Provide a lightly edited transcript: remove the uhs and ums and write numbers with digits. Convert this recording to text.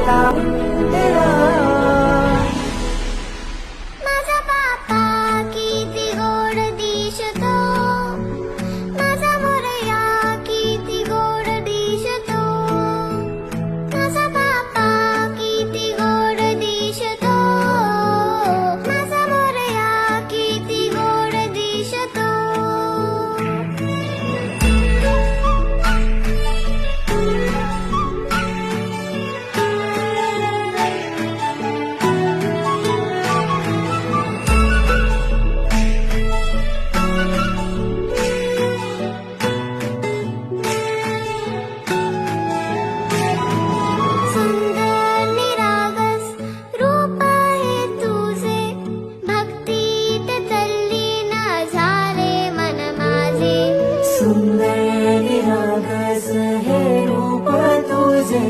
बेटा तेरा. माझा बापा किती गोड दिसतो, माझा मोरया किती गोड दिसतो, माझा बापा किती गोड दिसतो, माझा मोरया किती गोड दिसतो. सुंदर निरागस रूप आहे तुझे, भक्तीत तल्लीन झाले मन माझे. सुंदर निरागस हे रूप तुझे,